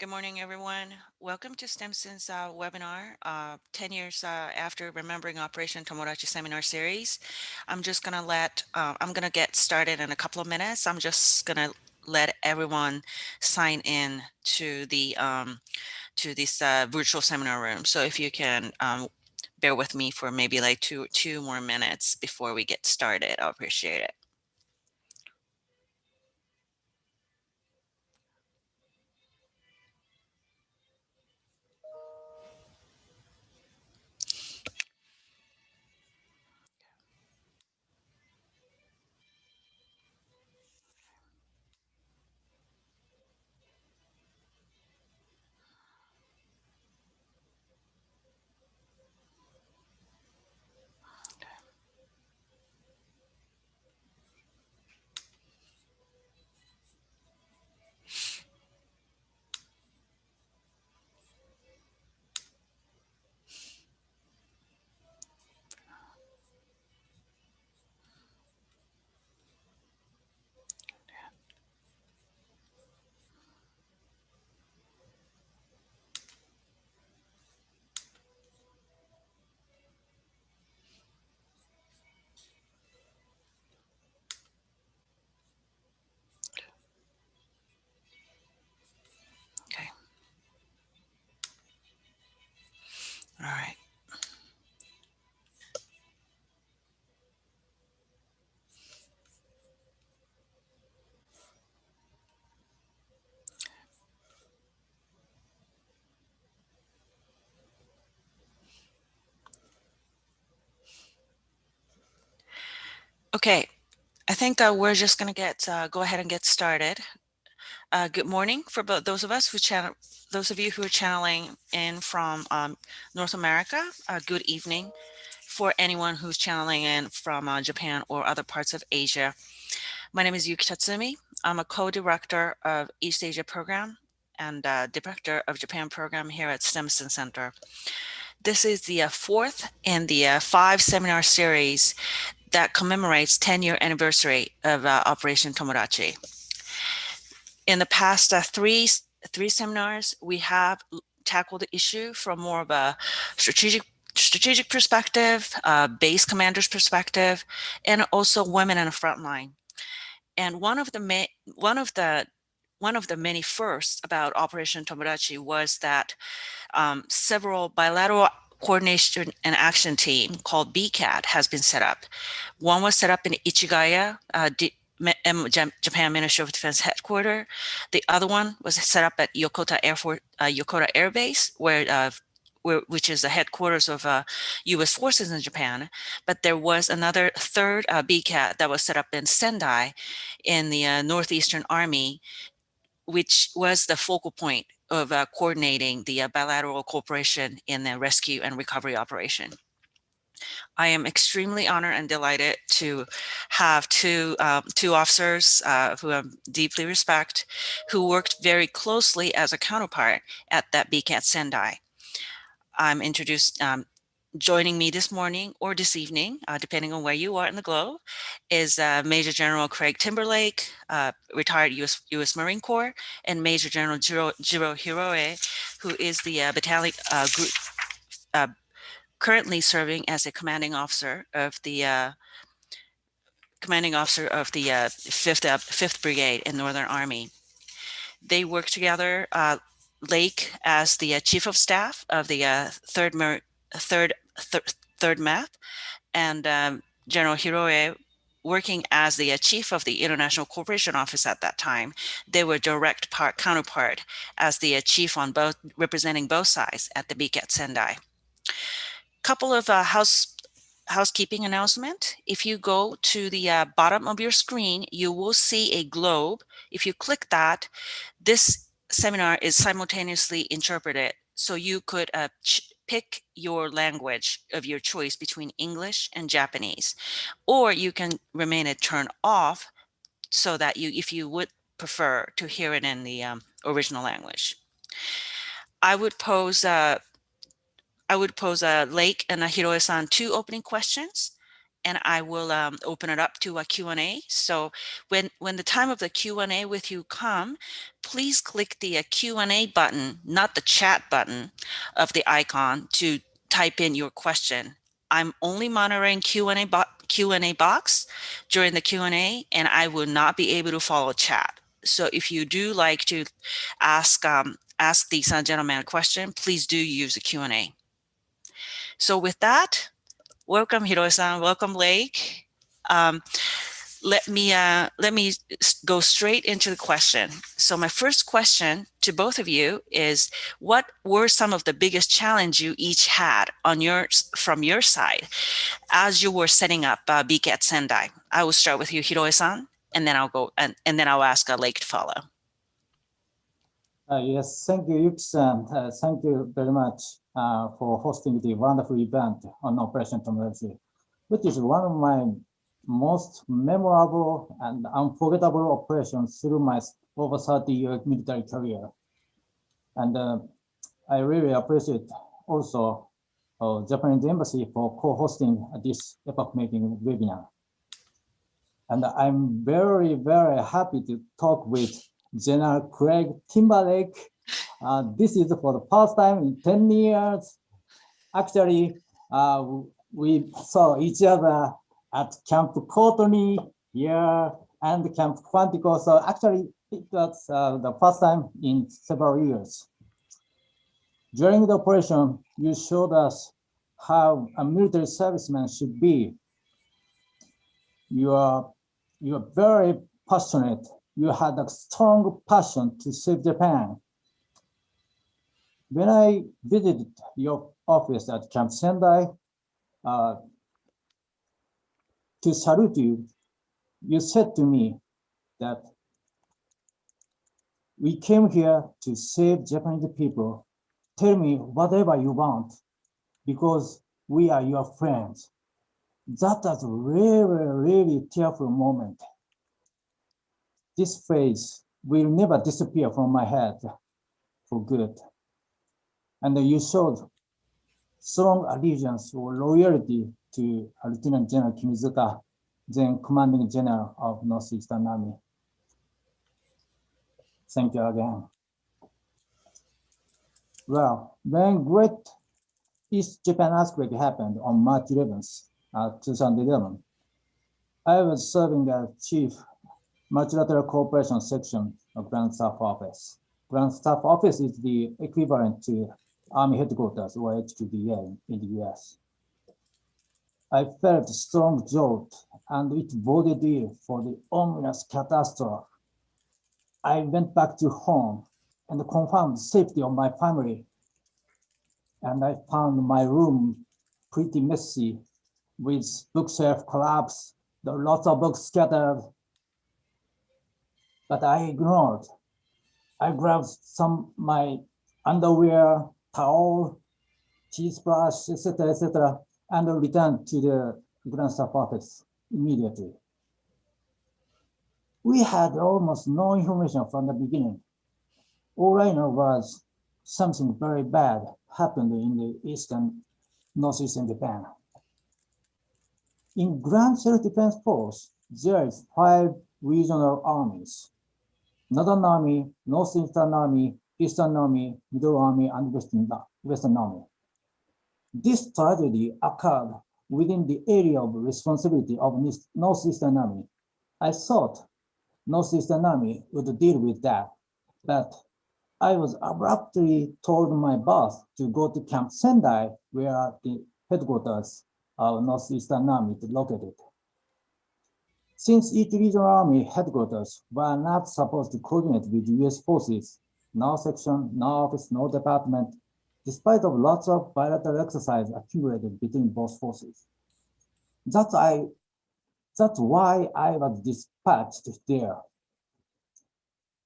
Good morning, everyone. Welcome to STEMSon's webinar, 10 years after Remembering Operation Tomodachi seminar series. I'm going to get started in a couple of minutes. I'm just going to let everyone sign in to this virtual seminar room. So if you can bear with me for maybe like two more minutes before we get started, I'll appreciate it. Okay. All right. Okay. I think we're just going to go ahead and get started. Good morning for those of us those of you who are channeling in from North America. Good evening for anyone who's channeling in from Japan or other parts of Asia. My name is Yuki Tatsumi. I'm a co-director of East Asia Program and director of Japan Program here at Stemson Center. This is the fourth in the 5-seminar series that commemorates 10-year anniversary of Operation Tomodachi. In the past three seminars, we have tackled the issue from more of a strategic perspective, base commander's perspective, and also women in the front line. And one of the many firsts about Operation Tomodachi was that several bilateral coordination and action team called BCAT has been set up. One was set up in Ichigaya, Japan Ministry of Defense headquarters. The other one was set up at Yokota Air Base, which is the headquarters of U.S. forces in Japan. But there was another third BCAT that was set up in Sendai in the Northeastern Army, which was the focal point of coordinating the bilateral cooperation in the rescue and recovery operation. I am extremely honored and delighted to have two officers who I deeply respect, who worked very closely as a counterpart at that BCAT Sendai. I'm introduced, joining me this morning or this evening, depending on where you are in the globe, is Major General Craig Timberlake, retired U.S. Marine Corps, and Major General Jiro Hiroe, who is the battalion group currently serving as a commanding officer of the 5th Brigade in Northern Army. They work together. Lake as the chief of staff of the 3rd MEF, and General Hiroe working as the chief of the International Cooperation Office at that time. They were direct counterpart as the chief on both, representing both sides at the BCAT Sendai. Couple of housekeeping announcement. If you go to the bottom of your screen, you will see a globe. If you click that, this seminar is simultaneously interpreted. So you could pick your language of your choice between English and Japanese, or you can remain it turned off so that if you would prefer to hear it in the original language. I would pose Lake and Hiroe-san 2 opening questions, and I will open it up to a Q&A. So when the time of the Q&A with you come, please click the Q&A button, not the chat button of the icon, to type in your question. I'm only monitoring Q&A box during the Q&A, and I will not be able to follow chat. So if you do like to ask these gentlemen a question, please do use the Q&A. So with that, welcome Hiroi-san, welcome Lake. Let me go straight into the question. So my first question to both of you is, what were some of the biggest challenge you each had from your side as you were setting up BCAT Sendai? I will start with you, Hiroi-san, and then I'll go and then I'll ask Lake to follow. Yes, thank you, Yuki-san. Thank you very much for hosting the wonderful event on Operation Tomodachi, which is one of my most memorable and unforgettable operations through my over 30-year military career. And I really appreciate also Japanese Embassy for co-hosting this epoch-making webinar. And I'm very, very happy to talk with General Craig Timberlake. This is for the first time in 10 years. Actually, we saw each other at Camp Courtney here and Camp Quantico. So actually, it was the first time in several years. During the operation, you showed us how a military serviceman should be. You are very passionate. You had a strong passion to save Japan. When I visited your office at Camp Sendai to salute you, you said to me that we came here to save Japanese people. Tell me whatever you want, because we are your friends. That was a really, really tearful moment. This phrase will never disappear from my head for good. And you showed strong allegiance or loyalty to Lieutenant General Kimizuka, then Commanding General of Northeastern Army. Thank you again. Well, when Great East Japan earthquake happened on March 11th, 2011, I was serving as Chief Multilateral Cooperation Section of Grand Staff Office. Grand Staff Office is the equivalent to Army Headquarters or HQDA in the US. I felt a strong jolt, and it boded ill for the ominous catastrophe. I went back to home and confirmed the safety of my family. And I found my room pretty messy, with bookshelf collapsed, lots of books scattered. But I ignored. I grabbed my underwear, towel, toothbrush, etc., and returned to the Grand Staff Office immediately. We had almost no information from the beginning. All I know was something very bad happened in the northeastern Japan. In Grand Self-Defense Force, there is 5 regional armies: Northern Army, Northeastern Army, Eastern Army, Middle Army, and Western Army. This tragedy occurred within the area of responsibility of Northeastern Army. I thought Northeastern Army would deal with that, but I was abruptly told my boss to go to Camp Sendai, where the headquarters of Northeastern Army is located. Since each regional army headquarters were not supposed to coordinate with US forces, no section, no office, no department, despite of lots of bilateral exercise accumulated between both forces. That's why I was dispatched there.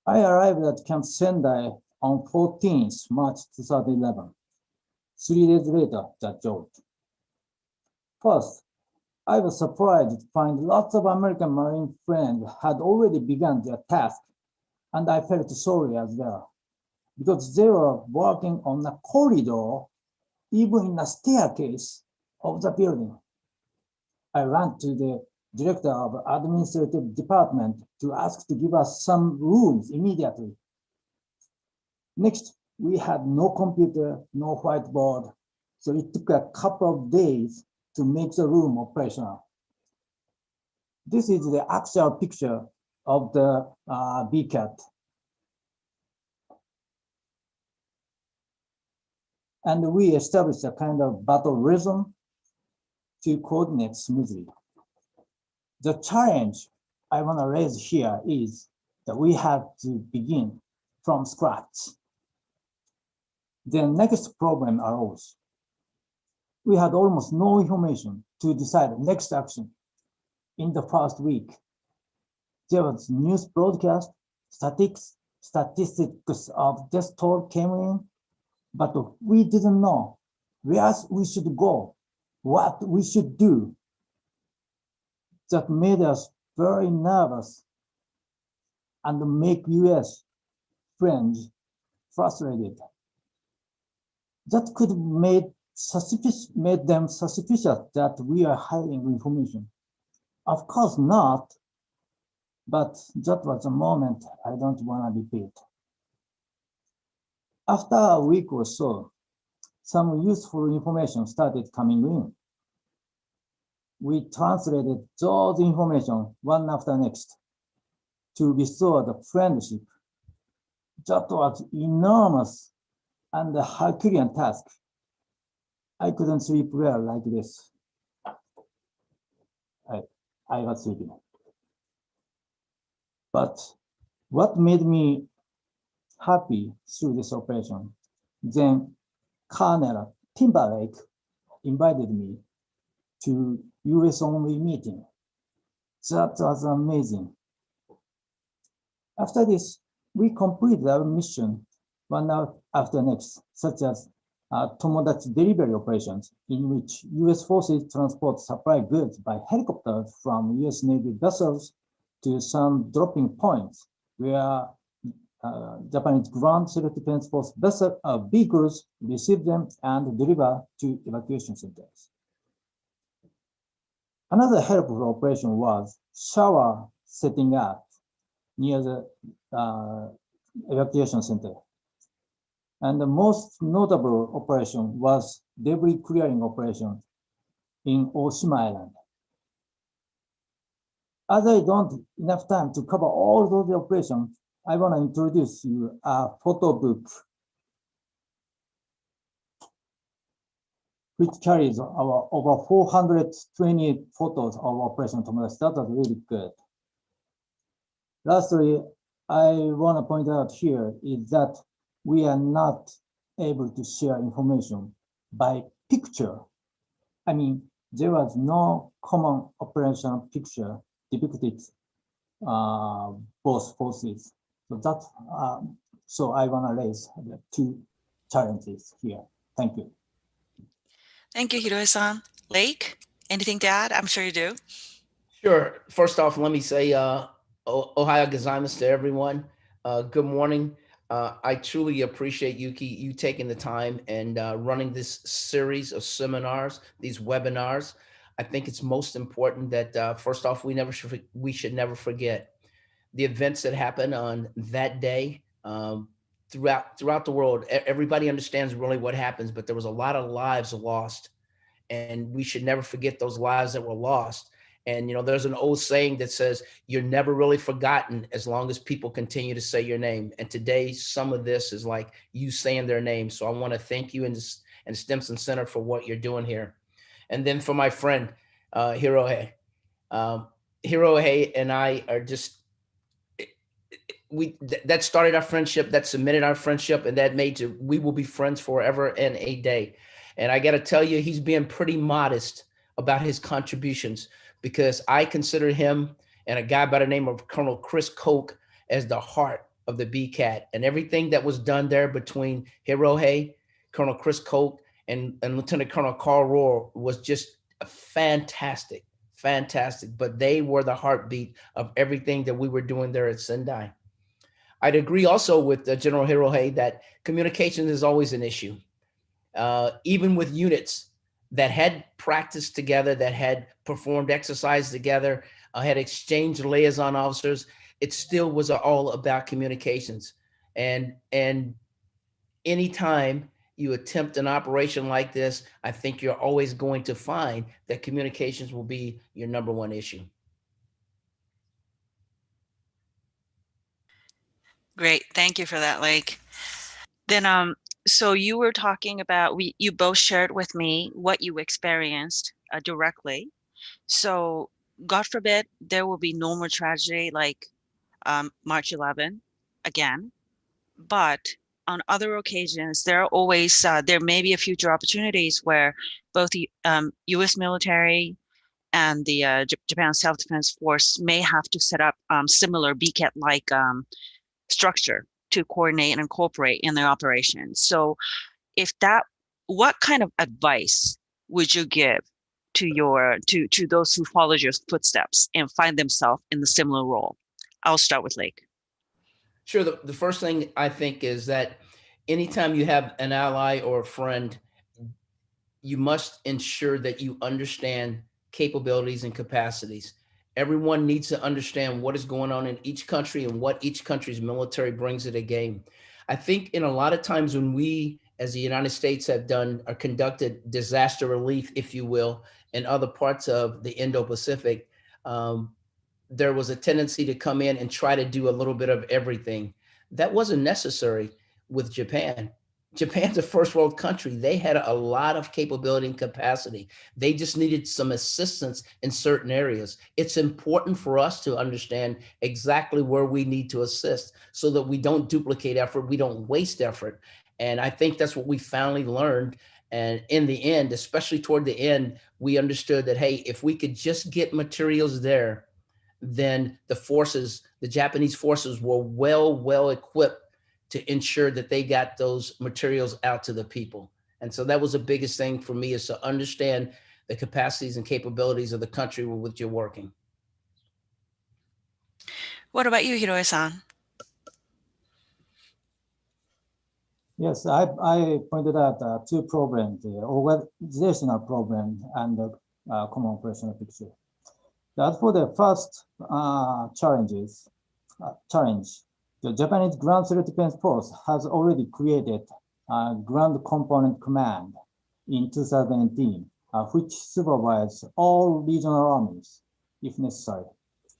I arrived at Camp Sendai on 14th March 2011. 3 days later, that jolt. First, I was surprised to find lots of American Marine friends had already begun their task, and I felt sorry as well, because they were working on a corridor, even in a staircase of the building. I went to the director of administrative department to ask to give us some rooms immediately. Next, we had no computer, no whiteboard, so it took a couple of days to make the room operational. This is the actual picture of the BCAT. And we established a kind of battle rhythm to coordinate smoothly. The challenge I want to raise here is that we have to begin from scratch. The next problem arose. We had almost no information to decide next action. In the first week, there was news broadcast, statistics of death toll came in, but we didn't know where we should go, what we should do. That made us very nervous and make US friends frustrated. That could made them suspicious that we are hiding information. Of course not, but that was a moment I don't want to repeat. After a week or so, some useful information started coming in. We translated those information one after next to restore the friendship. That was enormous and a Herculean task. I couldn't sleep well like this. I was sleeping. But what made me happy through this operation, then Colonel Timberlake invited me to US only meeting. That was amazing. After this, we completed our mission one after next, such as Tomodachi delivery operations, in which US forces transport supply goods by helicopters from US Navy vessels to some dropping points where Japanese ground self-defense force vehicles receive them and deliver to evacuation centers. Another helpful operation was shower setting up near the evacuation center. And the most notable operation was debris clearing operation in Oshima Island. As I don't have enough time to cover all those operations, I want to introduce you a photo book which carries our over 420 photos of Operation Tomodachi. That was really good. Lastly, I want to point out here is that we are not able to share information by picture. I mean, there was no common operational picture depicted both forces. So I want to raise the two challenges here. Thank you. Thank you, Hiroe-san. Lake, anything to add? I'm sure you do. Sure. First off, let me say Ohio gozaimasu to everyone. Good morning. I truly appreciate, Yuki, you taking the time and running this series of seminars, these webinars. I think it's most important that first off, we should never forget the events that happened on that day. Throughout the world, everybody understands really what happens, but there was a lot of lives lost, and we should never forget those lives that were lost. And there's an old saying that says you're never really forgotten as long as people continue to say your name. And today, some of this is like you saying their name. So I want to thank you and Stimson Center for what you're doing here. And then for my friend Hiroe, Hiroe and I are just that started our friendship, that cemented our friendship, and that made we will be friends forever and a day. And I got to tell you, he's being pretty modest about his contributions, because I consider him and a guy by the name of Colonel Chris Koch as the heart of the BCAT, and everything that was done there between Hiroe, Colonel Chris Koch, and Lieutenant Colonel Carl Rohr was just fantastic. But they were the heartbeat of everything that we were doing there at Sendai. I'd agree also with General Hiroe that communication is always an issue. Even with units that had practiced together, that had performed exercise together, had exchanged liaison officers. It still was all about communications. And anytime you attempt an operation like this, I think you're always going to find that communications will be your number one issue. Great. Thank you for that, Lake. Then, so you were talking about, you both shared with me what you experienced directly. So God forbid there will be no more tragedy like March 11 again. But on other occasions, there are always, there may be a future opportunities where both the U.S. military and the Japan Self-Defense Force may have to set up similar BCAT-like structure to coordinate and incorporate in their operations. So if that, what kind of advice would you give to your to those who follow your footsteps and find themselves in the similar role? I'll start with Lake. Sure. The first thing I think is that anytime you have an ally or a friend, you must ensure that you understand capabilities and capacities. Everyone needs to understand what is going on in each country and what each country's military brings to the game. I think in a lot of times when we, as the United States, have done or conducted disaster relief, if you will, in other parts of the Indo-Pacific, there was a tendency to come in and try to do a little bit of everything. That wasn't necessary with Japan. Japan's a first world country. They had a lot of capability and capacity. They just needed some assistance in certain areas. It's important for us to understand exactly where we need to assist so that we don't duplicate effort, we don't waste effort. And I think that's what we finally learned. And in the end, especially toward the end, we understood that, hey, if we could just get materials there, then the forces, the Japanese forces were well equipped to ensure that they got those materials out to the people. And so that was the biggest thing for me, is to understand the capacities and capabilities of the country with which you're working. What about you, Hiroe-san? Yes, I pointed out two problems, the organizational problem and the common operational picture. As for the first challenge, the Japanese Ground Self-Defense Force has already created a Ground Component Command in 2018, which supervises all regional armies if necessary.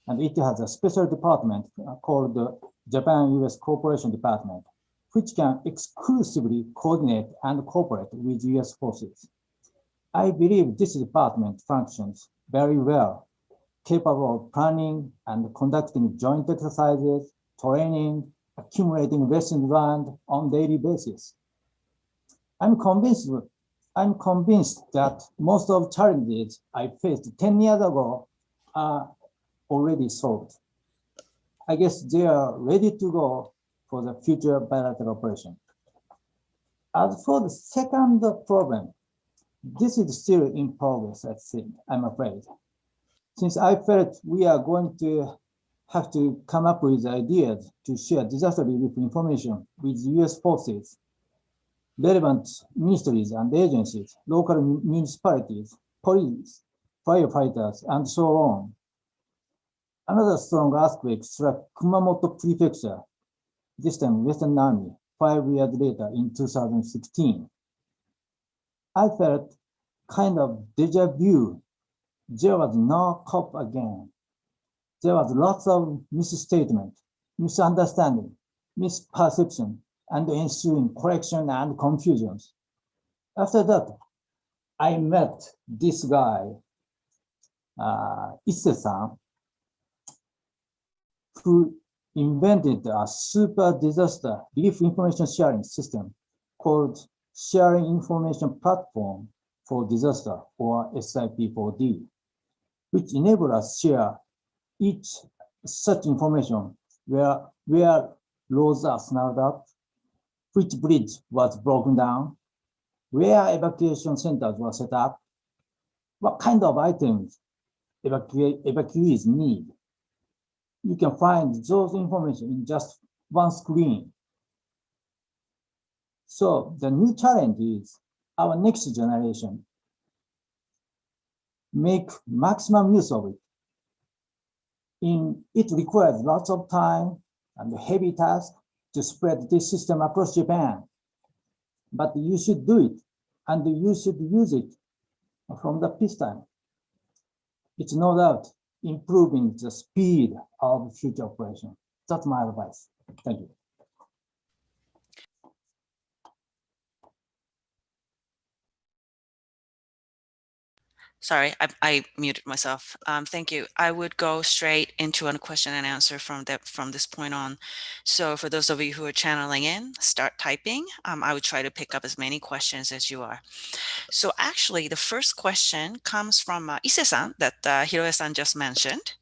And it has a special department called the Japan-US Cooperation Department, which can exclusively coordinate and cooperate with US forces. I believe this department functions very well, capable of planning and conducting joint exercises, training, accumulating lessons learned on daily basis. I'm convinced that most of challenges I faced 10 years ago are already solved. I guess they are ready to go for the future bilateral operation. As for the second problem, this is still in progress, I think, I'm afraid. Since I felt we are going to have to come up with ideas to share disaster relief information with US forces, relevant ministries and agencies, local municipalities, police, firefighters, and so on. Another strong aspect struck Kumamoto Prefecture, this time Western Army, 5 years later in 2016. I felt kind of deja vu. There was no cop again. There was lots of misstatement, misunderstanding, misperception, and ensuing correction and confusions. After that, I met this guy, Isse-san, who invented a super disaster relief information sharing system called Sharing Information Platform for Disaster, or SIP4D, which enable us to share each such information, where roads are snarled up, which bridge was broken down, where evacuation centers were set up, what kind of items evacuees need. You can find those information in just one screen. So the new challenge is our next generation make maximum use of it. It requires lots of time and heavy task to spread this system across Japan. But you should do it, and you should use it from the peacetime. It's no doubt improving the speed of future operation. That's my advice. Thank you. Sorry, I muted myself. Thank you. I would go straight into a question and answer from this point on. So for those of you who are channeling in, start typing. I would try to pick up as many questions as you are. So actually, the first question comes from Ise-san that Hiroe-san just mentioned.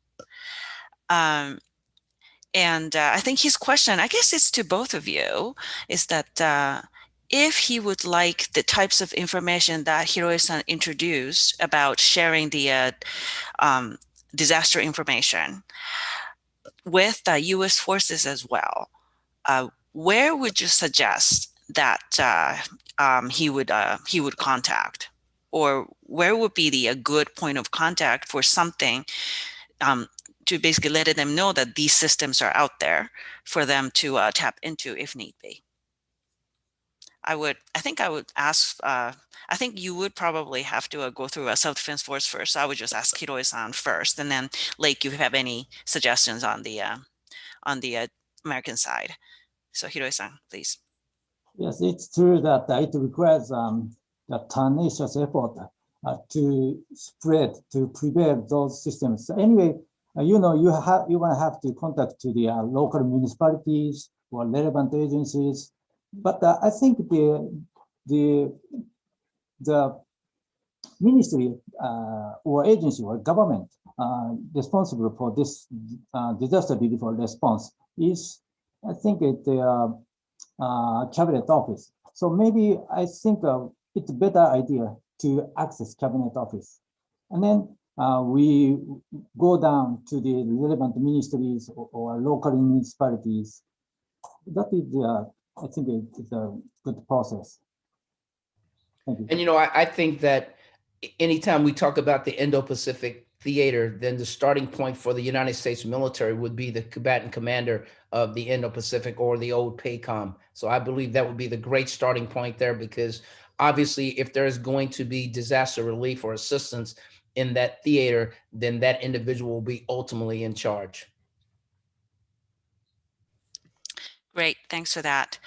And I think his question, I guess it's to both of you, is that if he would like the types of information that Hiroe-san introduced about sharing the disaster information with U.S. forces as well, where would you suggest that he would contact, or where would be the a good point of contact for something to basically let them know that these systems are out there for them to tap into if need be? I think I would ask, I think you would probably have to go through a self-defense force first. So I would just ask Hiroe-san first, and then Lake, you have any suggestions on the American side. So Hiroe-san, please. Yes, it's true that it requires a tenacious effort to spread, to prevail those systems. So anyway, you know, you will have to contact to the local municipalities or relevant agencies. But I think the ministry or agency or government responsible for this disaster relief response is, I think, the cabinet office. So maybe I think it's a better idea to access cabinet office, and then we go down to the relevant ministries or local municipalities. That is, I think it's a good process. Thank you. And you know, I think that anytime we talk about the Indo-Pacific theater, then the starting point for the United States military would be the combatant commander of the Indo-Pacific, or the old PACOM. So I believe that would be the great starting point there, because obviously if there is going to be disaster relief or assistance in that theater, then that individual will be ultimately in charge. Great, thanks for that.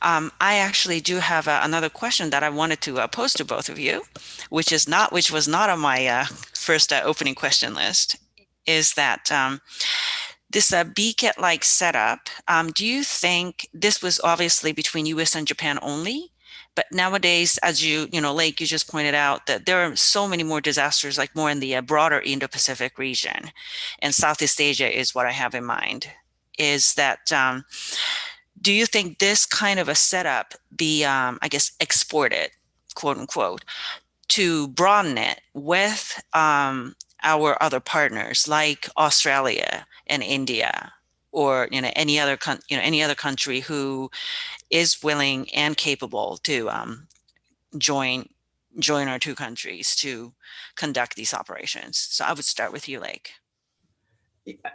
I actually do have another question that I wanted to pose to both of you, which was not on my first opening question list, is that this BCAT-like setup, do you think this was obviously between US and Japan only? But nowadays, as you know, Lake, you just pointed out that there are so many more disasters, like more in the broader Indo-Pacific region, and Southeast Asia is what I have in mind. Is that do you think this kind of a setup be, I guess, exported, quote unquote, to broaden it with our other partners like Australia and India, or any other country who is willing and capable to join our two countries to conduct these operations? So I would start with you, Lake.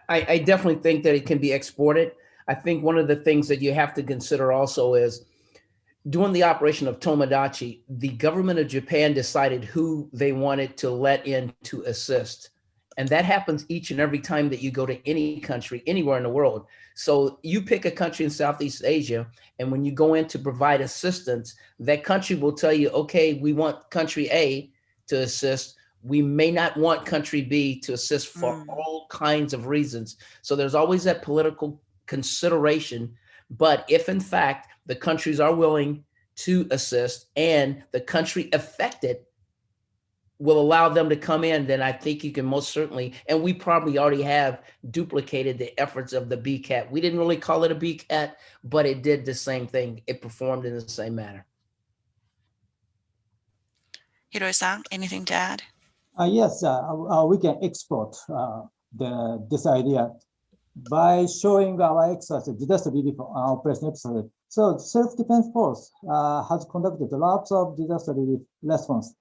I definitely think that it can be exported. I think one of the things that you have to consider also is, during the operation of Tomodachi, the government of Japan decided who they wanted to let in to assist. And that happens each and every time that you go to any country, anywhere in the world. So you pick a country in Southeast Asia, and when you go in to provide assistance, that country will tell you, okay, we want country A to assist. We may not want country B to assist for all kinds of reasons. So there's always that political consideration. But if in fact the countries are willing to assist and the country affected will allow them to come in, then I think you can most certainly, and we probably already have duplicated the efforts of the BCAT. We didn't really call it a BCAT, but it did the same thing. It performed in the same manner. Hiroe-san, anything to add? Yes, we can export this idea by showing our exercise, disaster relief operation episode. So self-defense force has conducted lots of disaster relief response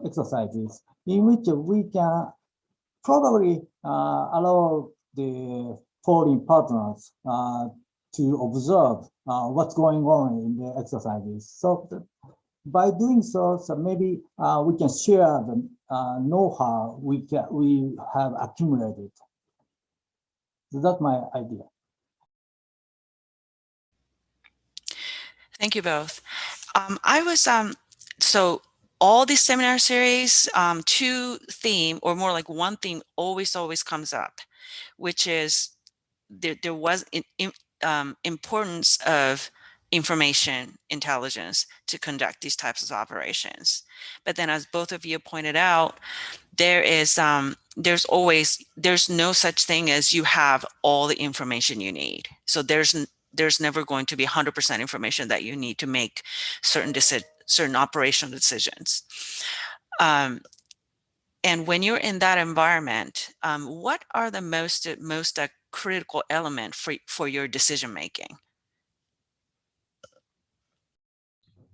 exercises in which we can probably allow the foreign partners to observe what's going on in the exercises. So by doing so, maybe we can share the know-how we have accumulated. So that's my idea. Thank you both. So all these seminar series, two theme, or more like one theme, always comes up, which is there was importance of information intelligence to conduct these types of operations. But then, as both of you pointed out, there's no such thing as you have all the information you need. So there's never going to be 100% information that you need to make certain operational decisions. And when you're in that environment, what are the most critical element for your decision making?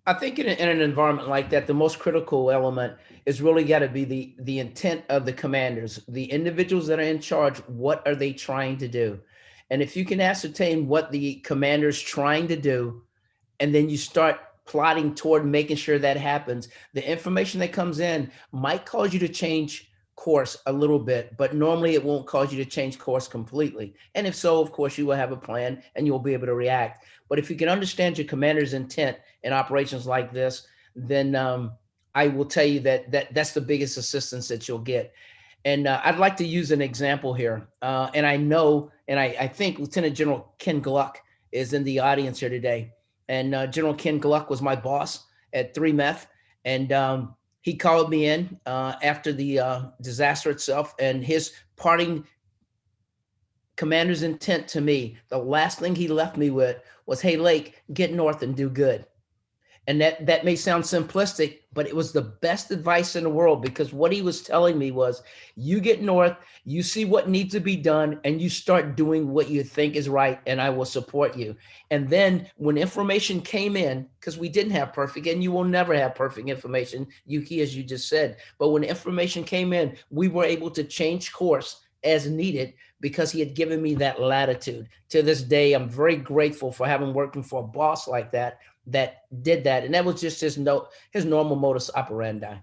I think in an environment like that, the most critical element is really got to be the intent of the commanders, the individuals that are in charge. What are they trying to do? And if you can ascertain what the commander's trying to do, and then you start plotting toward making sure that happens, the information that comes in might cause you to change course a little bit, but normally it won't cause you to change course completely. And if so, of course, you will have a plan and you'll be able to react. But if you can understand your commander's intent in operations like this, then I will tell you that's the biggest assistance that you'll get. And I'd like to use an example here. And I know, and I think Lieutenant General Ken Gluck is in the audience here today. And General Ken Gluck was my boss at 3 Meth. And he called me in after the disaster itself, and his parting commander's intent to me, the last thing he left me with was, hey, Lake, get north and do good. And that may sound simplistic, but it was the best advice in the world, because what he was telling me was, you get north, you see what needs to be done, and you start doing what you think is right, and I will support you. And then when information came in, because we didn't have perfect, and you will never have perfect information, Yuki, as you just said, but when information came in, we were able to change course as needed, because he had given me that latitude. To this day, I'm very grateful for having working for a boss like that did that. And that was just his normal modus operandi.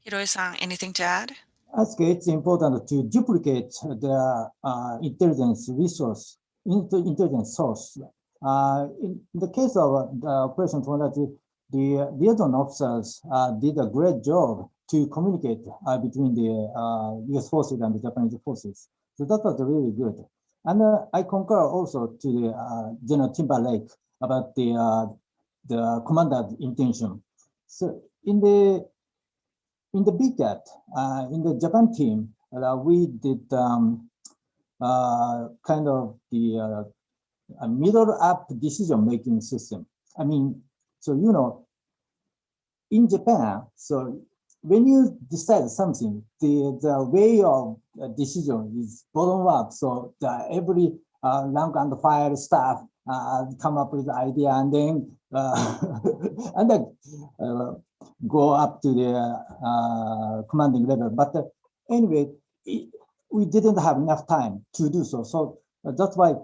Hiroi-san, anything to add? I think it's important to duplicate the intelligence source. In the case of the Operation Tomodachi, the liaison officers did a great job to communicate between the US forces and the Japanese forces. So that was really good. And I concur also to the General Timberlake about the commander's intention. So in the BCAT, in the Japan team, we did kind of the middle-up decision-making system. I mean, so, you know, in Japan, so when you decide something, the way of decision is bottom-up. So every rank and file staff come up with the idea, and then and then go up to the commanding level. But anyway, we didn't have enough time to do so. So that's why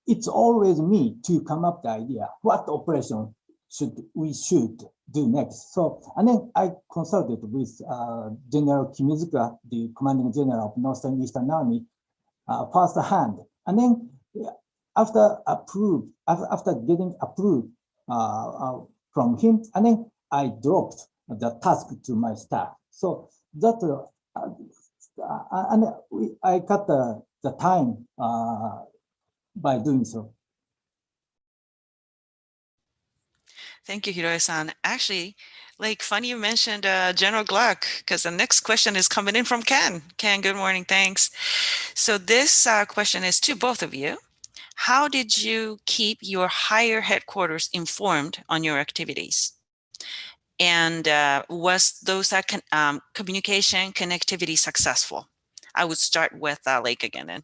it's always me to come up the idea, what operation we should do next. So, and then I consulted with General Kimizuka, the commanding general of Northern Eastern Army, firsthand. And then after getting approved from him, and then I dropped the task to my staff. So that, and I cut the time by doing so. Thank you, Hiroi-san. Actually, like, funny you mentioned General Gluck, because the next question is coming in from Ken. Ken, good morning, thanks. So this question is to both of you. How did you keep your higher headquarters informed on your activities? And was those communication connectivity successful? I would start with Lake again then.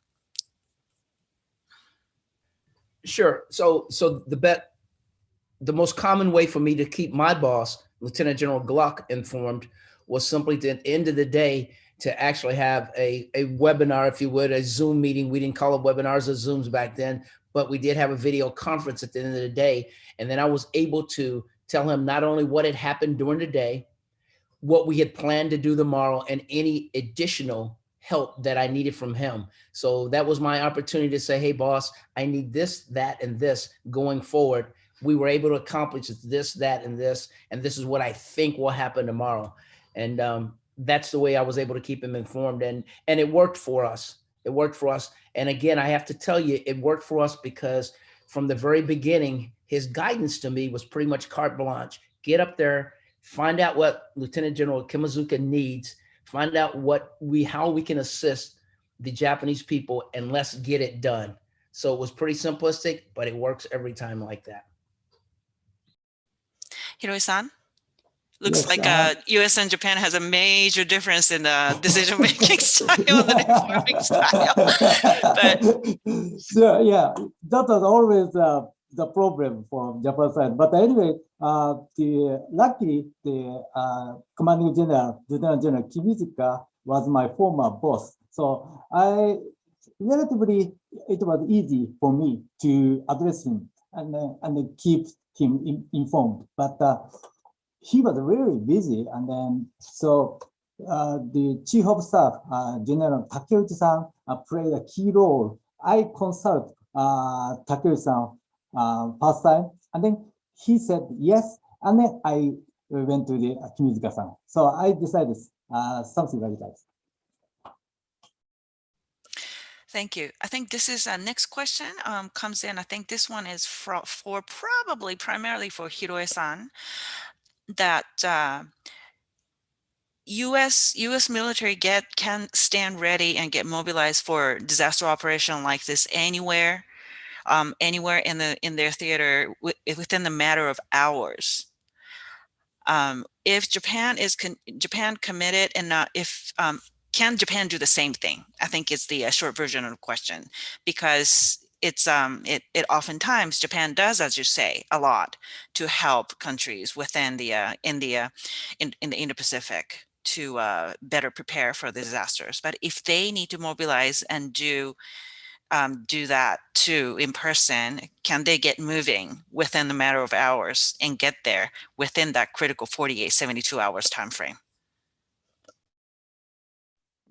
Sure. So the most common way for me to keep my boss, Lieutenant General Gluck informed was simply to, at the end of the day, to actually have a webinar, if you would, a Zoom meeting. We didn't call it webinars or Zooms back then, but we did have a video conference at the end of the day. And then I was able to tell him not only what had happened during the day, what we had planned to do tomorrow, and any additional help that I needed from him. So that was my opportunity to say, hey, boss, I need this, that, and this going forward. We were able to accomplish this, that, and this is what I think will happen tomorrow. And that's the way I was able to keep him informed. And it worked for us. It worked for us. And again, I have to tell you, it worked for us because from the very beginning, his guidance to me was pretty much carte blanche. Get up there, find out what Lieutenant General Kimazuka needs, find out how we can assist the Japanese people, and let's get it done. So it was pretty simplistic, but it works every time like that. Hiroi-san, looks Yes, like US and Japan has a major difference in the decision-making style and the informing style. But so yeah, that was always the problem for Japan side. But anyway, luckily the commanding general, Lieutenant General Kibizuka, was my former boss. So relatively, it was easy for me to address him and keep him informed. But he was very busy, and then so the chief of staff, General Takeuchi-san, played a key role. I consult Takeuchi-san first time, and then he said yes, and then I went to the Kimizuka-san. So I decided something like that. thank you. I think this is next question comes in. I think this one is for probably primarily for Hiroi-san, that U.S. military can stand ready and get mobilized for disaster operation like this anywhere in their theater within the matter of hours. If Japan committed, and can Japan do the same thing? I think it's the short version of the question, because it's it oftentimes Japan does, as you say, a lot to help countries within the in the Indo-Pacific to better prepare for the disasters. But if they need to mobilize and do that too in person, can they get moving within the matter of hours and get there within that critical 48, 72 hours time frame?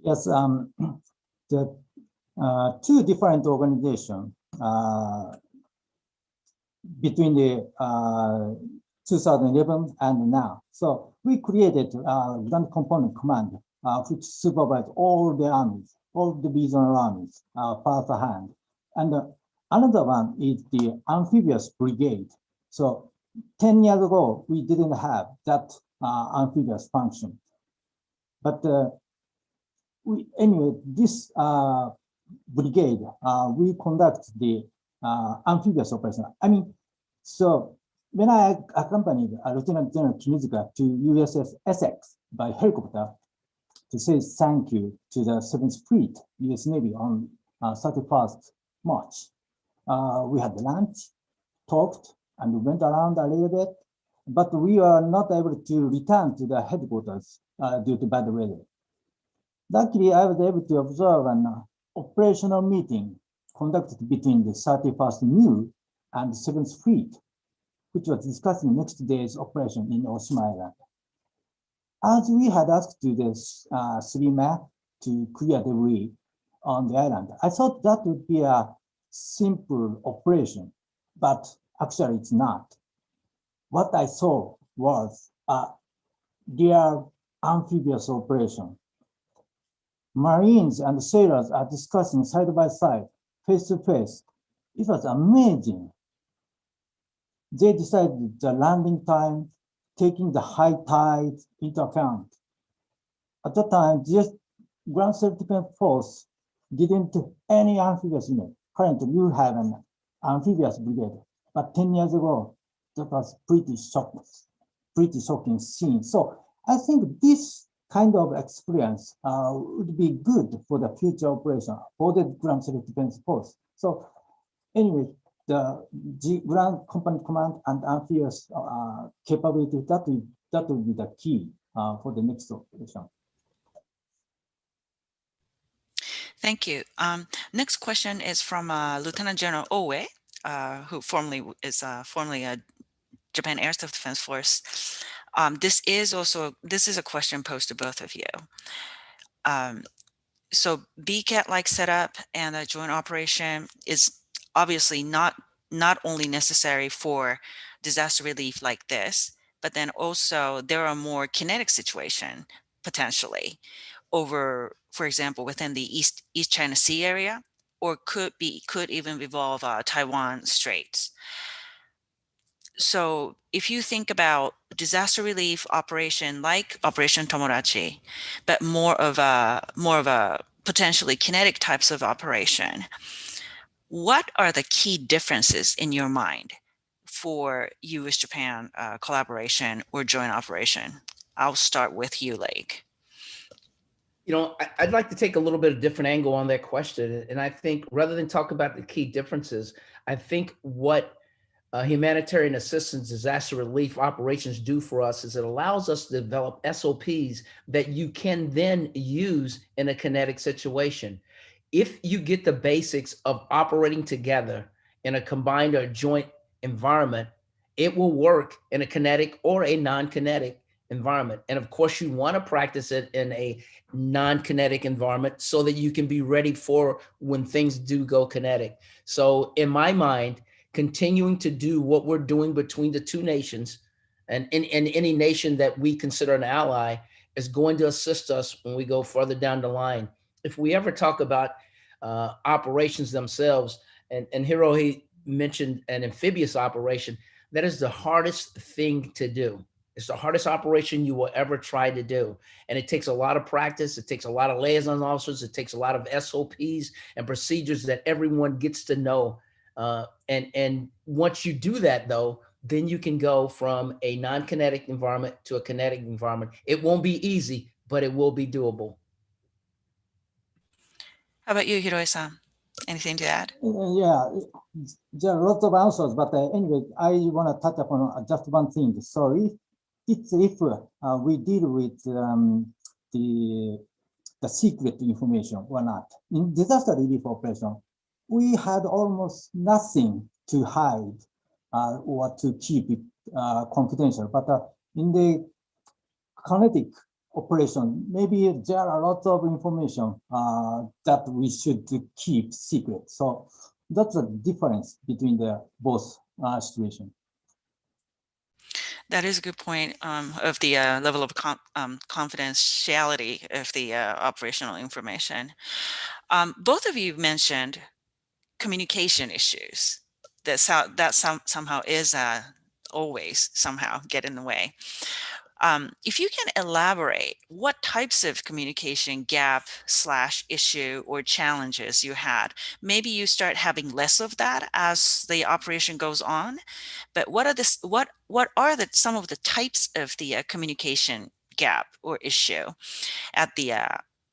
Yes, the two different organizations between the 2011 and now. So we created Ground Component Command, which supervises all the armies, all the regional armies, first hand. And another one is the Amphibious Brigade. So 10 years ago, we didn't have that amphibious function. But anyway, this brigade, we conduct the amphibious operation. I mean, so when I accompanied Lieutenant General Kimizuka to USS Essex by helicopter to say thank you to the 7th Fleet, US Navy, on 31st March, we had lunch, talked, and went around a little bit, but we were not able to return to the headquarters due to bad weather. Luckily, I was able to observe an operational meeting conducted between the 31st MEU and the 7th Fleet, which was discussing next day's operation in Oshima Island. As we had asked to the 3MAC to clear debris on the island, I thought that would be a simple operation, but actually it's not. What I saw was a real amphibious operation. Marines and sailors are discussing side by side, face to face. It was amazing. They decided the landing time, taking the high tide into account. At that time, just ground self-defense force didn't have any amphibious unit. Currently, you have an amphibious brigade, but 10 years ago, that was pretty shocking scene. So I think this kind of experience would be good for the future operation for the ground self-defense force. So anyway, the ground component command and amphibious capability, that will be the key for the next operation. Thank you. Next question is from Lieutenant General Owe, who formerly a Japan Air Staff Defense Force. This is a question posed to both of you. So BCAT-like setup and a joint operation is obviously not only necessary for disaster relief like this, but then also there are more kinetic situation potentially over, for example, within the East China Sea area, or could even involve Taiwan Straits. So if you think about disaster relief operation like Operation Tomodachi, but more of a potentially kinetic types of operation, what are the key differences in your mind for US-Japan collaboration or joint operation? I'll start with you, Lake. You know, I'd like to take a little bit of different angle on that question. And I think rather than talk about the key differences, I think what humanitarian assistance, disaster relief operations do for us is it allows us to develop SOPs that you can then use in a kinetic situation. If you get the basics of operating together in a combined or joint environment, it will work in a kinetic or a non-kinetic environment. And of course, you want to practice it in a non-kinetic environment so that you can be ready for when things do go kinetic. So in my mind, continuing to do what we're doing between the two nations and in any nation that we consider an ally is going to assist us when we go further down the line. If we ever talk about operations themselves, and Hirohi mentioned an amphibious operation, that is the hardest thing to do. It's the hardest operation you will ever try to do. And it takes a lot of practice. It takes a lot of liaison officers. It takes a lot of SOPs and procedures that everyone gets to know. And once you do that, though, then you can go from a non-kinetic environment to a kinetic environment. It won't be easy, but it will be doable. How about you, Hiroi-san? Anything to add? Yeah, there are lots of answers, but anyway, I want to touch upon just one thing. So if we deal with the secret information or not, in disaster relief operation, we had almost nothing to hide or to keep it confidential. But in the kinetic operation, maybe there are lots of information that we should keep secret. So that's the difference between the both situations. That is a good point of the level of confidentiality of the operational information. Both of you mentioned communication issues that somehow is always somehow get in the way. If you can elaborate what types of communication gap / issue or challenges you had, maybe you start having less of that as the operation goes on. But what are some of the types of the communication gap or issue at the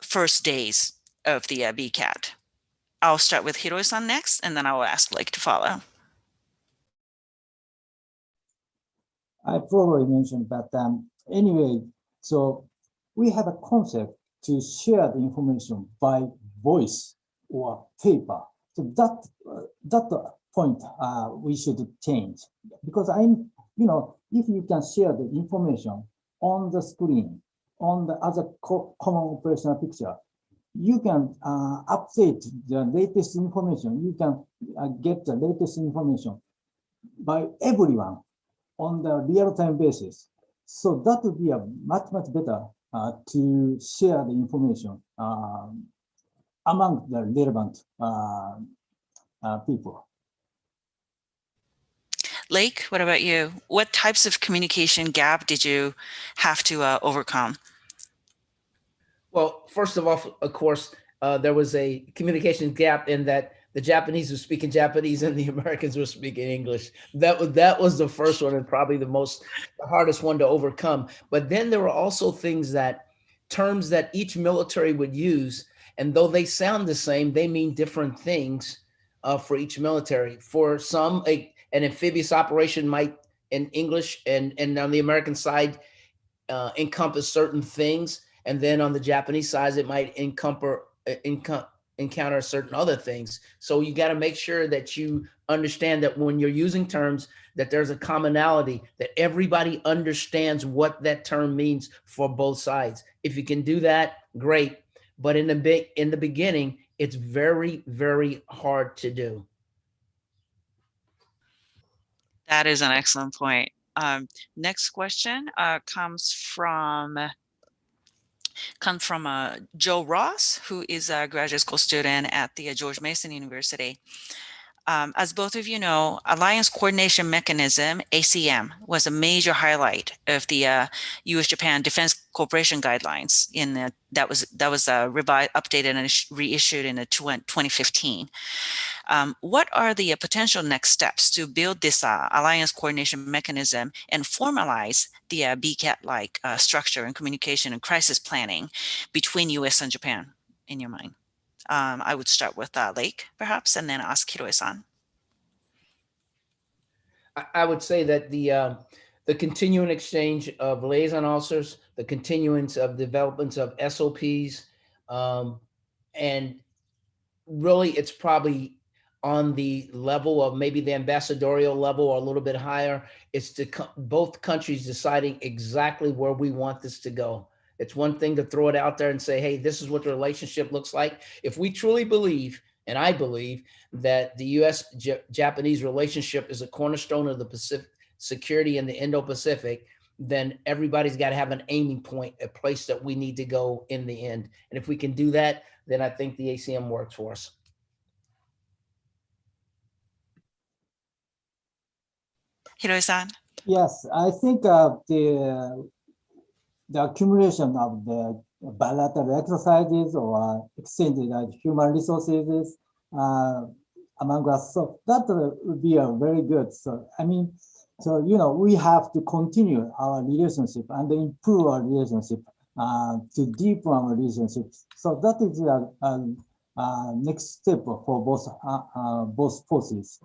first days of the BCAT? I'll start with Hiroi-san next, and then I will ask Blake to follow. I probably mentioned, but anyway, so we have a concept to share the information by voice or paper. So that point we should change, because if you can share the information on the screen, on the other common operational picture, you can update the latest information. You can get the latest information by everyone on the real-time basis. So that would be a much better to share the information among the relevant people. Lake, what about you? What types of communication gap did you have to overcome? Well, first of all, of course, there was a communication gap in that the Japanese were speaking Japanese and the Americans were speaking English. That was the first one and probably the hardest one to overcome. But then there were also terms that each military would use, and though they sound the same, they mean different things for each military. For some, an amphibious operation might in English and on the American side encompass certain things, and then on the Japanese side it might encounter certain other things. So you got to make sure that you understand that when you're using terms, that there's a commonality, that everybody understands what that term means for both sides. If you can do that, great. But in the beginning, it's very, very hard to do. That is an excellent point. Next question comes from Joe Ross, who is a graduate school student at the George Mason University. As both of you know, Alliance Coordination Mechanism, ACM, was a major highlight of the U.S.-Japan Defense Cooperation Guidelines that was revised, updated, and reissued in 2015. What are the potential next steps to build this alliance coordination mechanism and formalize the BCAT-like structure and communication and crisis planning between U.S. and Japan, in your mind? I would start with Lake, perhaps, and then ask Hiroe-san. I would say that the continuing exchange of liaison officers, the continuance of developments of SOPs, and really it's probably on the level of maybe the ambassadorial level or a little bit higher. It's both countries deciding exactly where we want this to go. It's one thing to throw it out there and say, hey, this is what the relationship looks like. If we truly believe, and I believe, that the U.S.-Japanese relationship is a cornerstone of the Pacific security in the Indo-Pacific, then everybody's got to have an aiming point, a place that we need to go in the end. And if we can do that, then I think the ACM works for us. Hiroe-san? Yes, I think the accumulation of the bilateral exercises or exchanges of human resources among us, so that would be a very good. So I mean, so we have to continue our relationship and improve our relationship to deepen our relationship. So that is a next step for both forces.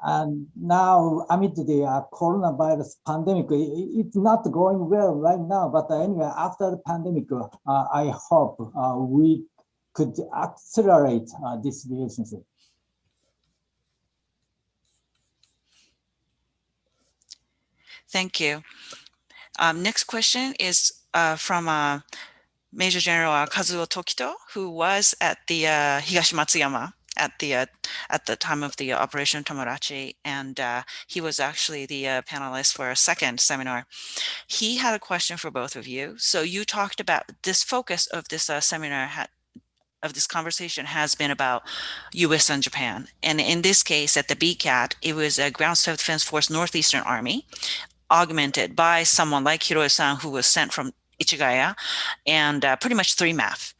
And now, amid the coronavirus pandemic, it's not going well right now. But anyway, after the pandemic, I hope we could accelerate this relationship. Thank you. Next question is from Major General Kazuo Tokito, who was at the Higashi Matsuyama at the time of the Operation Tomodachi, and he was actually the panelist for a second seminar. He had a question for both of you. So you talked about this focus of this seminar of this conversation has been about U.S. and Japan, and in this case at the BCAT, it was a Ground Self-Defense Force Northeastern Army, augmented by someone like Hiroe-san, who was sent from Ichigaya, and pretty much 3 MAF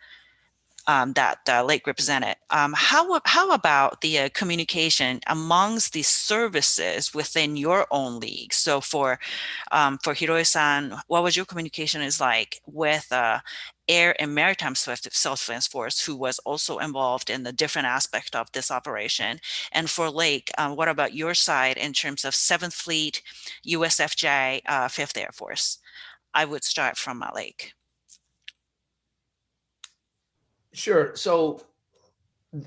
that Lake represented. How about the communication amongst the services within your own league? So for Hiroe-san, what was your communication is like with Air and Maritime Self-Defense Force, who was also involved in the different aspect of this operation? And for Lake, what about your side in terms of 7th Fleet, USFJ, 5th Air Force? I would start from Lake. Sure. So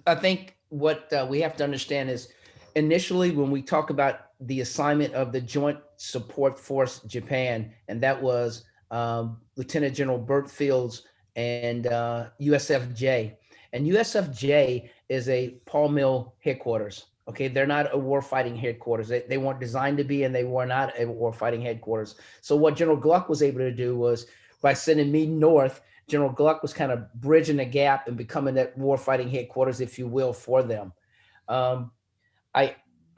I think what we have to understand is initially when we talk about the assignment of the Joint Support Force Japan, and that was Lieutenant General Burt Fields and USFJ. And USFJ is a Paul Mill headquarters. Okay, they're not a warfighting headquarters. They weren't designed to be, and they were not a warfighting headquarters. So what General Gluck was able to do was, by sending me north, General Gluck was kind of bridging the gap and becoming that warfighting headquarters, if you will, for them. I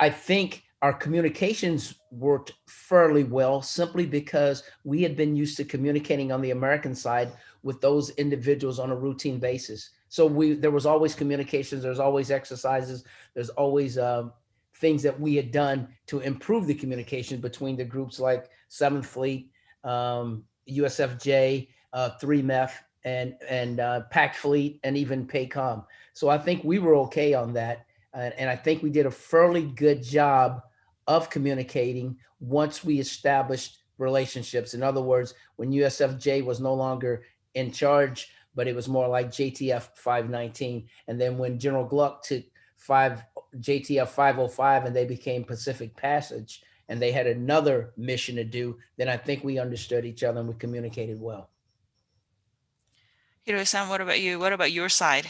think our communications worked fairly well, simply because we had been used to communicating on the American side with those individuals on a routine basis. So there was always communications, there's always exercises, there's always things that we had done to improve the communication between the groups like 7th Fleet, USFJ, 3MEF, and Pac Fleet and even Paycom. So I think we were okay on that, and I think we did a fairly good job of communicating once we established relationships. In other words, when USFJ was no longer in charge, but it was more like JTF 519, and then when General Gluck took 5 JTF 505 and they became Pacific Passage, and they had another mission to do, then I think we understood each other and we communicated well. Hiroi-san, what about you? What about your side?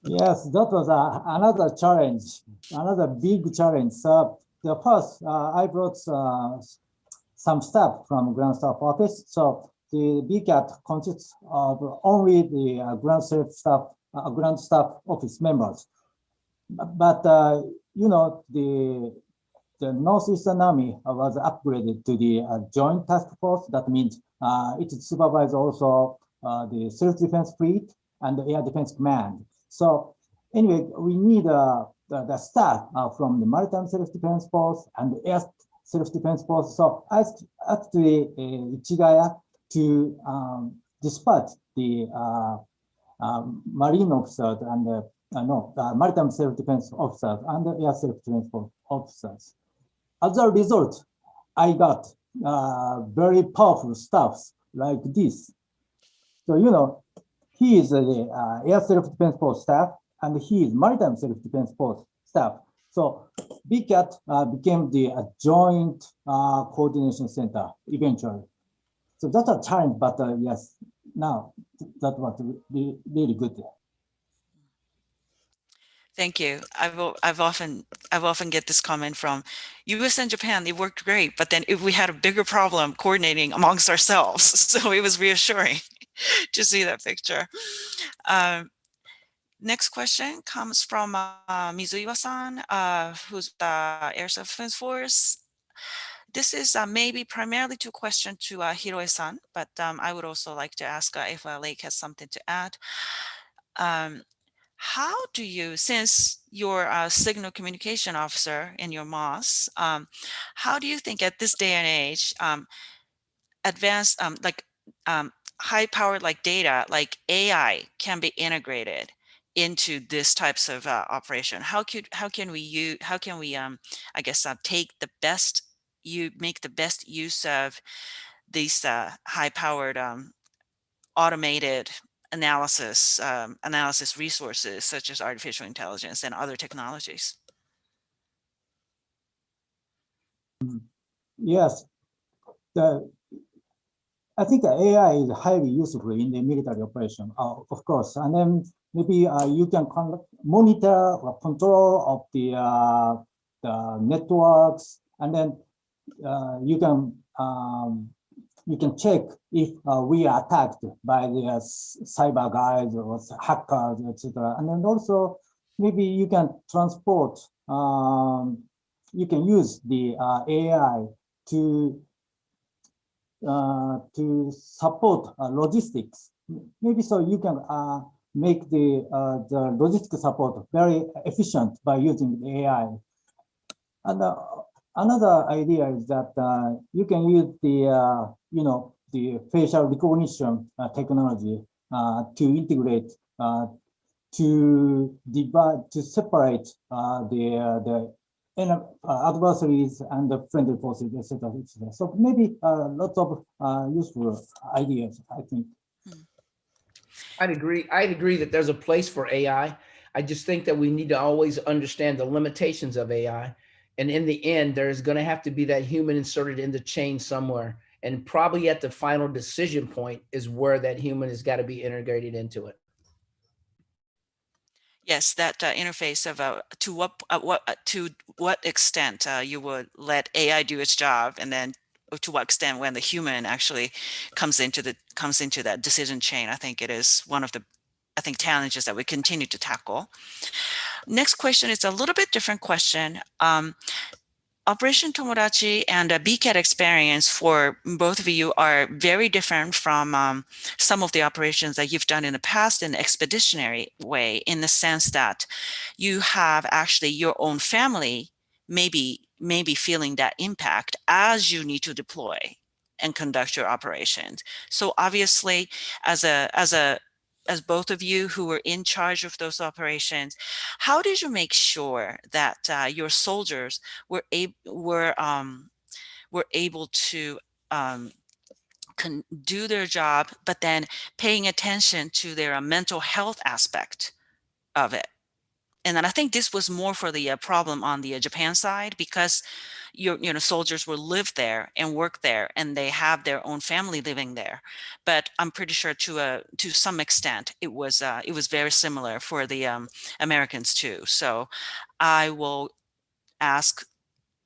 Yes, that was another challenge, another big challenge. So the first, I brought some staff from Grand Staff Office. So the BCAT consists of only the Grand Staff Office members. But you know, the Northeastern Army was upgraded to the Joint Task Force. That means it supervises also the self-defense fleet and the air defense command. So anyway, we need the staff from the Maritime Self-Defense Force and the Air Self-Defense Force. So I asked the Ichigaya to dispatch the Marine officers and Maritime Self-Defense officers and the Air Self-Defense officers. As a result, I got very powerful staffs like this. So, you know, he is the Air Self-Defense Force staff, and he is Maritime Self-Defense Force staff. So BCAT became the joint coordination center eventually. So that's a challenge, but yes, now that was really good. Thank you. I've often get this comment from US and Japan. They worked great, but then if we had a bigger problem coordinating amongst ourselves, so it was reassuring to see that picture. Next question comes from Mizuiwa-san, who's the Air Self-Defense Force. This is maybe primarily to question to Hiroi-san, but I would also like to ask if Lake has something to add. How do you, since you're a signal communication officer in your MOS, how do you think at this day and age, advanced, high-powered like data, like AI, can be integrated into this types of operation? How can we I guess take the best, make the best use of these high-powered automated analysis resources such as artificial intelligence and other technologies? Yes, I think AI is highly useful in the military operation, of course. And then maybe you can monitor or control of the networks, and then you can check if we are attacked by the cyber guys or hackers, etc. And then also maybe you can transport. You can use the AI to support logistics. Maybe so you can make the logistics support very efficient by using the AI. And another idea is that you can use the the facial recognition technology to integrate to separate the adversaries and the friendly forces, etc. So maybe lots of useful ideas, I think. I'd agree that there's a place for AI. I just think that we need to always understand the limitations of AI. And in the end, there's going to have to be that human inserted in the chain somewhere. And probably at the final decision point is where that human has got to be integrated into it. Yes, that interface of to what extent you would let AI do its job, and then to what extent when the human actually comes into that decision chain. I think it is one of the challenges that we continue to tackle. Next question is a little bit different question. Operation Tomodachi and a BCAT experience for both of you are very different from some of the operations that you've done in the past in an expeditionary way, in the sense that you have actually your own family maybe feeling that impact as you need to deploy and conduct your operations. So obviously, as a as both of you who were in charge of those operations, how did you make sure that your soldiers were able to can do their job, but then paying attention to their mental health aspect of it? And then I think this was more for the problem on the Japan side, because soldiers will live there and work there, and they have their own family living there. But I'm pretty sure to some extent it was very similar for the Americans too. So I will ask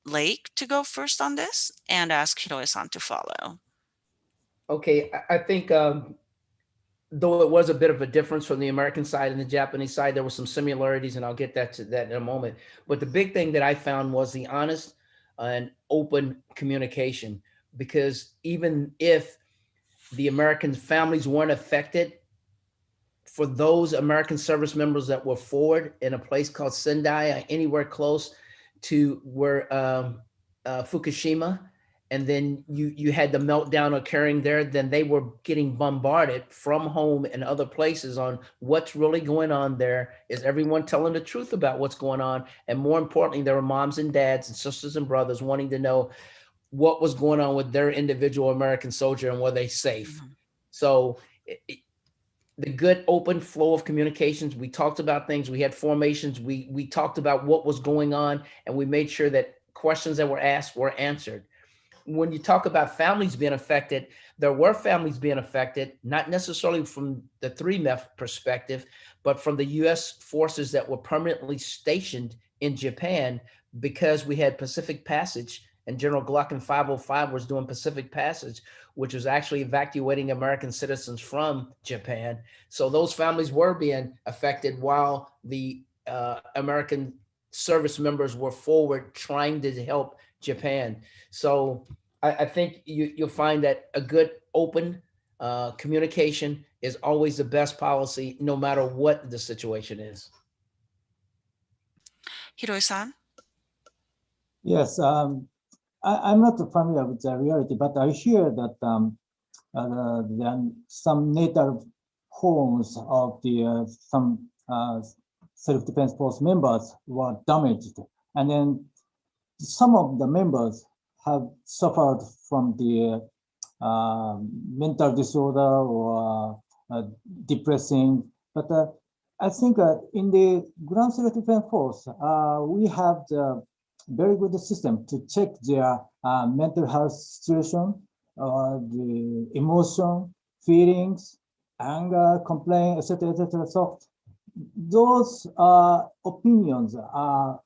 Lake to go first on this, and ask Hiroe-san to follow. Okay, I think though it was a bit of a difference from the American side and the Japanese side, there were some similarities, and I'll get to that in a moment. But the big thing that I found was the honest and open communication, because even if the American families weren't affected, for those American service members that were forward in a place called Sendai, anywhere close to where Fukushima, and then you had the meltdown occurring there, then they were getting bombarded from home and other places on what's really going on there. Is everyone telling the truth about what's going on? And more importantly, there were moms and dads and sisters and brothers wanting to know what was going on with their individual American soldier and were they safe. Mhm. So the good open flow of communications, we talked about things, we had formations, we talked about what was going on, and we made sure that questions that were asked were answered. When you talk about families being affected, there were families being affected, not necessarily from the 3MEF perspective, but from the US forces that were permanently stationed in Japan, because we had Pacific Passage, and General Gluck in 505 was doing Pacific Passage, which was actually evacuating American citizens from Japan. So those families were being affected while the American service members were forward trying to help Japan. So I think you'll find that a good open communication is always the best policy, no matter what the situation is. Hiroe-san? Yes, I'm not familiar with the reality, but I hear that there are some native homes of the some self-defense force members were damaged, and then some of the members have suffered from the mental disorder or depressing. But I think in the ground self-defense force, we have the very good system to check their mental health situation, the emotion, feelings, anger, complaint, etc., etc. So those opinions are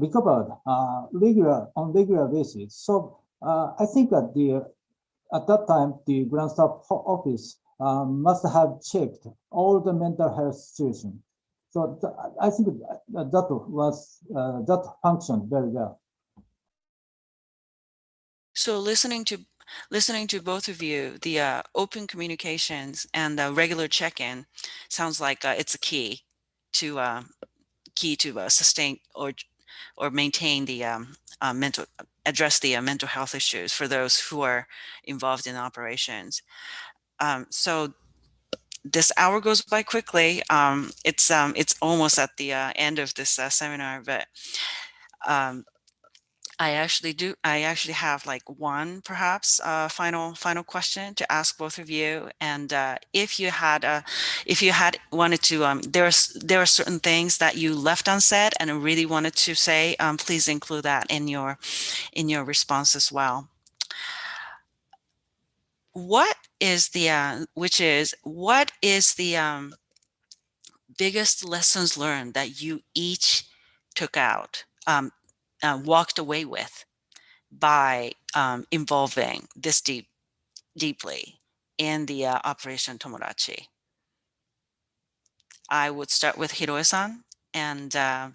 recovered on regular basis. So I think at that time the Grand Staff Office must have checked all the mental health situation. So I think that functioned very well. So listening to both of you, the open communications and the regular check-in sounds like it's a to sustain or maintain the address the mental health issues for those who are involved in operations. So this hour goes by quickly. It's almost at the end of this seminar, but um, I actually have like one perhaps final question to ask both of you. And if you had wanted to, there are certain things that you left unsaid and really wanted to say, please include that in your response as well. What is the biggest lessons learned that you each took out, walked away with, by involving this deeply in the Operation Tomodachi? I would start with Hiroe-san and and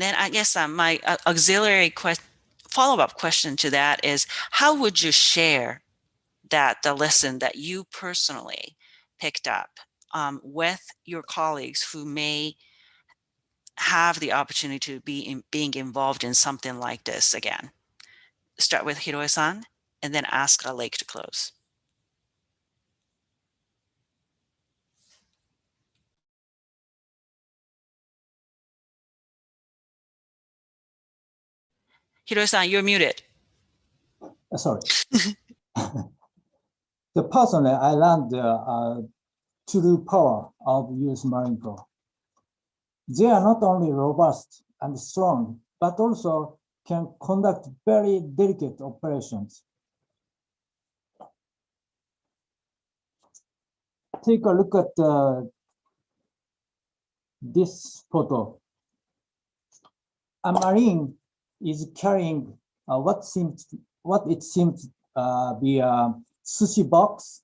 then I guess my auxiliary follow-up question to that is, how would you share the lesson that you personally picked up with your colleagues who may have the opportunity to be being involved in something like this again? Start with Hiroe-san and then ask Lake to close. Hiroi-san, you're muted. Sorry. The personally, I learned true power of U.S. Marine Corps. They are not only robust and strong, but also can conduct very delicate operations. Take a look at this photo. A Marine is carrying what it seems to be a sushi box.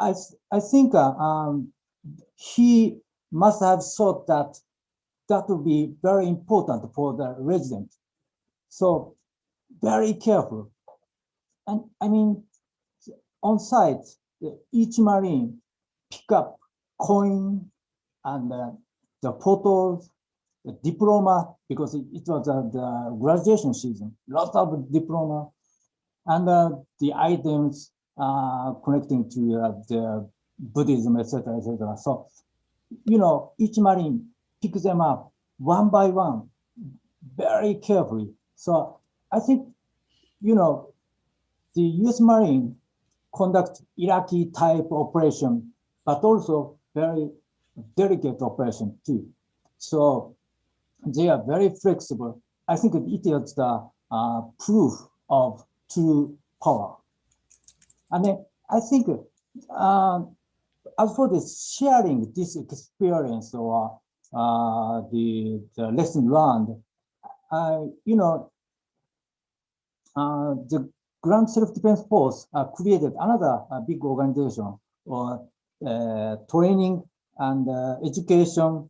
I think he must have thought that that would be very important for the resident. So very careful. And I mean, on site, each Marine pick up coin and the photos, the diploma, because it was the graduation season, lots of diploma, and the items connecting to the Buddhism, etc., etc. So, you know, each Marine picks them up one by one, very carefully. So I think, you know, the U.S. Marine conduct Iraqi type operation, but also very delicate operation too. So they are very flexible. I think it is the proof of true power. And then I think as for the sharing this experience or the lesson learned, you know, the Ground Self-Defense Force created another big organization or training and education,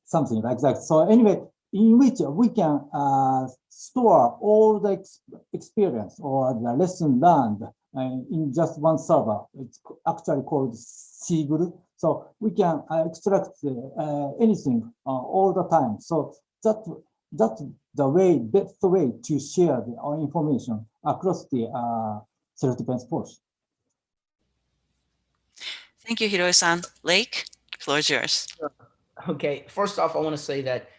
something like that. So anyway, in which we can store all the experience or the lesson learned in just one server. It's actually called Siegel. So we can extract anything all the time. So that's the best way to share our information across the self-defense force. Thank you, Hiroi-san. Lake, floor is yours. Okay, first off, I want to say that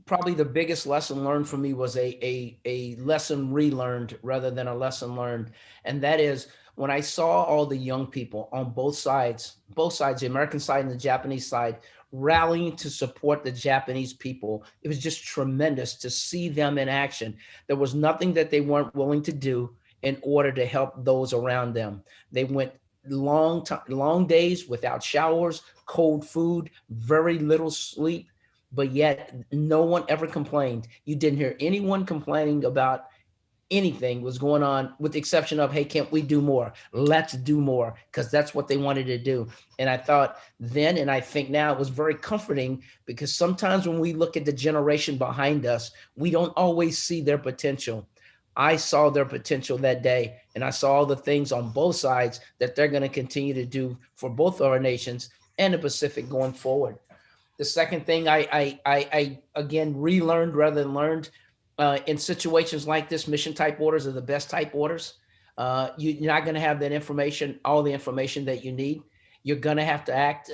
probably the biggest lesson learned for me was a lesson relearned rather than a lesson learned. And that is when I saw all the young people on both sides, the American side and the Japanese side, rallying to support the Japanese people. It was just tremendous to see them in action. There was nothing that they weren't willing to do in order to help those around them. They went long days without showers, cold food, very little sleep, but yet no one ever complained. You didn't hear anyone complaining about anything was going on, with the exception of, hey, can't we do more? Let's do more, because that's what they wanted to do. And I thought then, and I think now, it was very comforting, because sometimes when we look at the generation behind us, we don't always see their potential. I saw their potential that day, and I saw all the things on both sides that they're going to continue to do for both our nations and the Pacific going forward. The second thing I again relearned rather than learned, in situations like this, mission type orders are the best type orders. You're not going to have that information, all the information that you need. You're going to have to act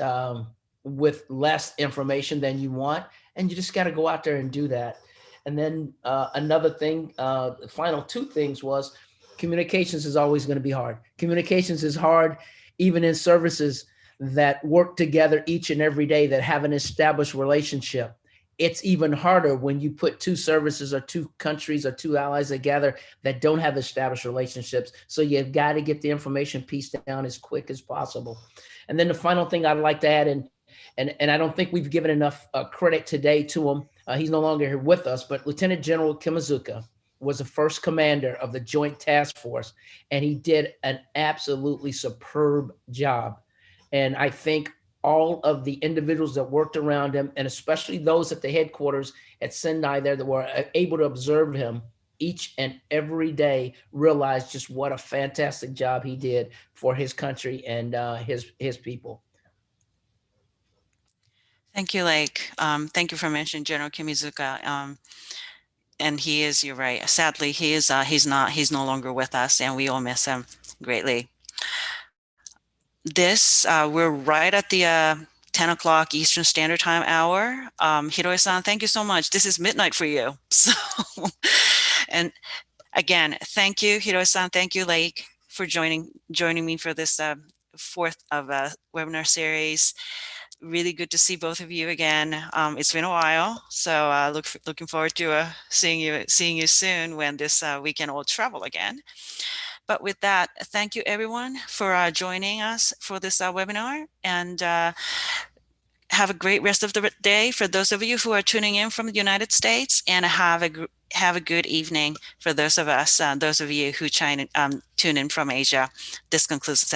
with less information than you want, and you just got to go out there and do that. And then another thing, the final two things was communications is always going to be hard. Communications is hard, even in services that work together each and every day, that have an established relationship. It's even harder when you put two services or two countries or two allies together that don't have established relationships. So you've got to get the information pieced down as quick as possible. And then the final thing I'd like to add, and I don't think we've given enough credit today to him. He's no longer here with us, but Lieutenant General Kimazuka was the first commander of the Joint Task Force, and he did an absolutely superb job. And I think all of the individuals that worked around him, and especially those at the headquarters at Sendai there that were able to observe him each and every day, realized just what a fantastic job he did for his country and his people. Thank you, Lake. Thank you for mentioning General Kimizuka. And he is, you're right. Sadly, he's no longer with us, and we all miss him greatly. We're right at the 10 o'clock Eastern Standard Time hour. Hiroi-san, thank you so much. This is midnight for you. So, and again, thank you, Hiroi-san. Thank you, Lake, for joining me for this fourth of webinar series. Really good to see both of you again. It's been a while, so looking forward to seeing you soon when this weekend will travel again. But with that, thank you everyone for joining us for this webinar, and have a great rest of the day for those of you who are tuning in from the United States, and have a good evening for those of you who tune in from Asia. This concludes the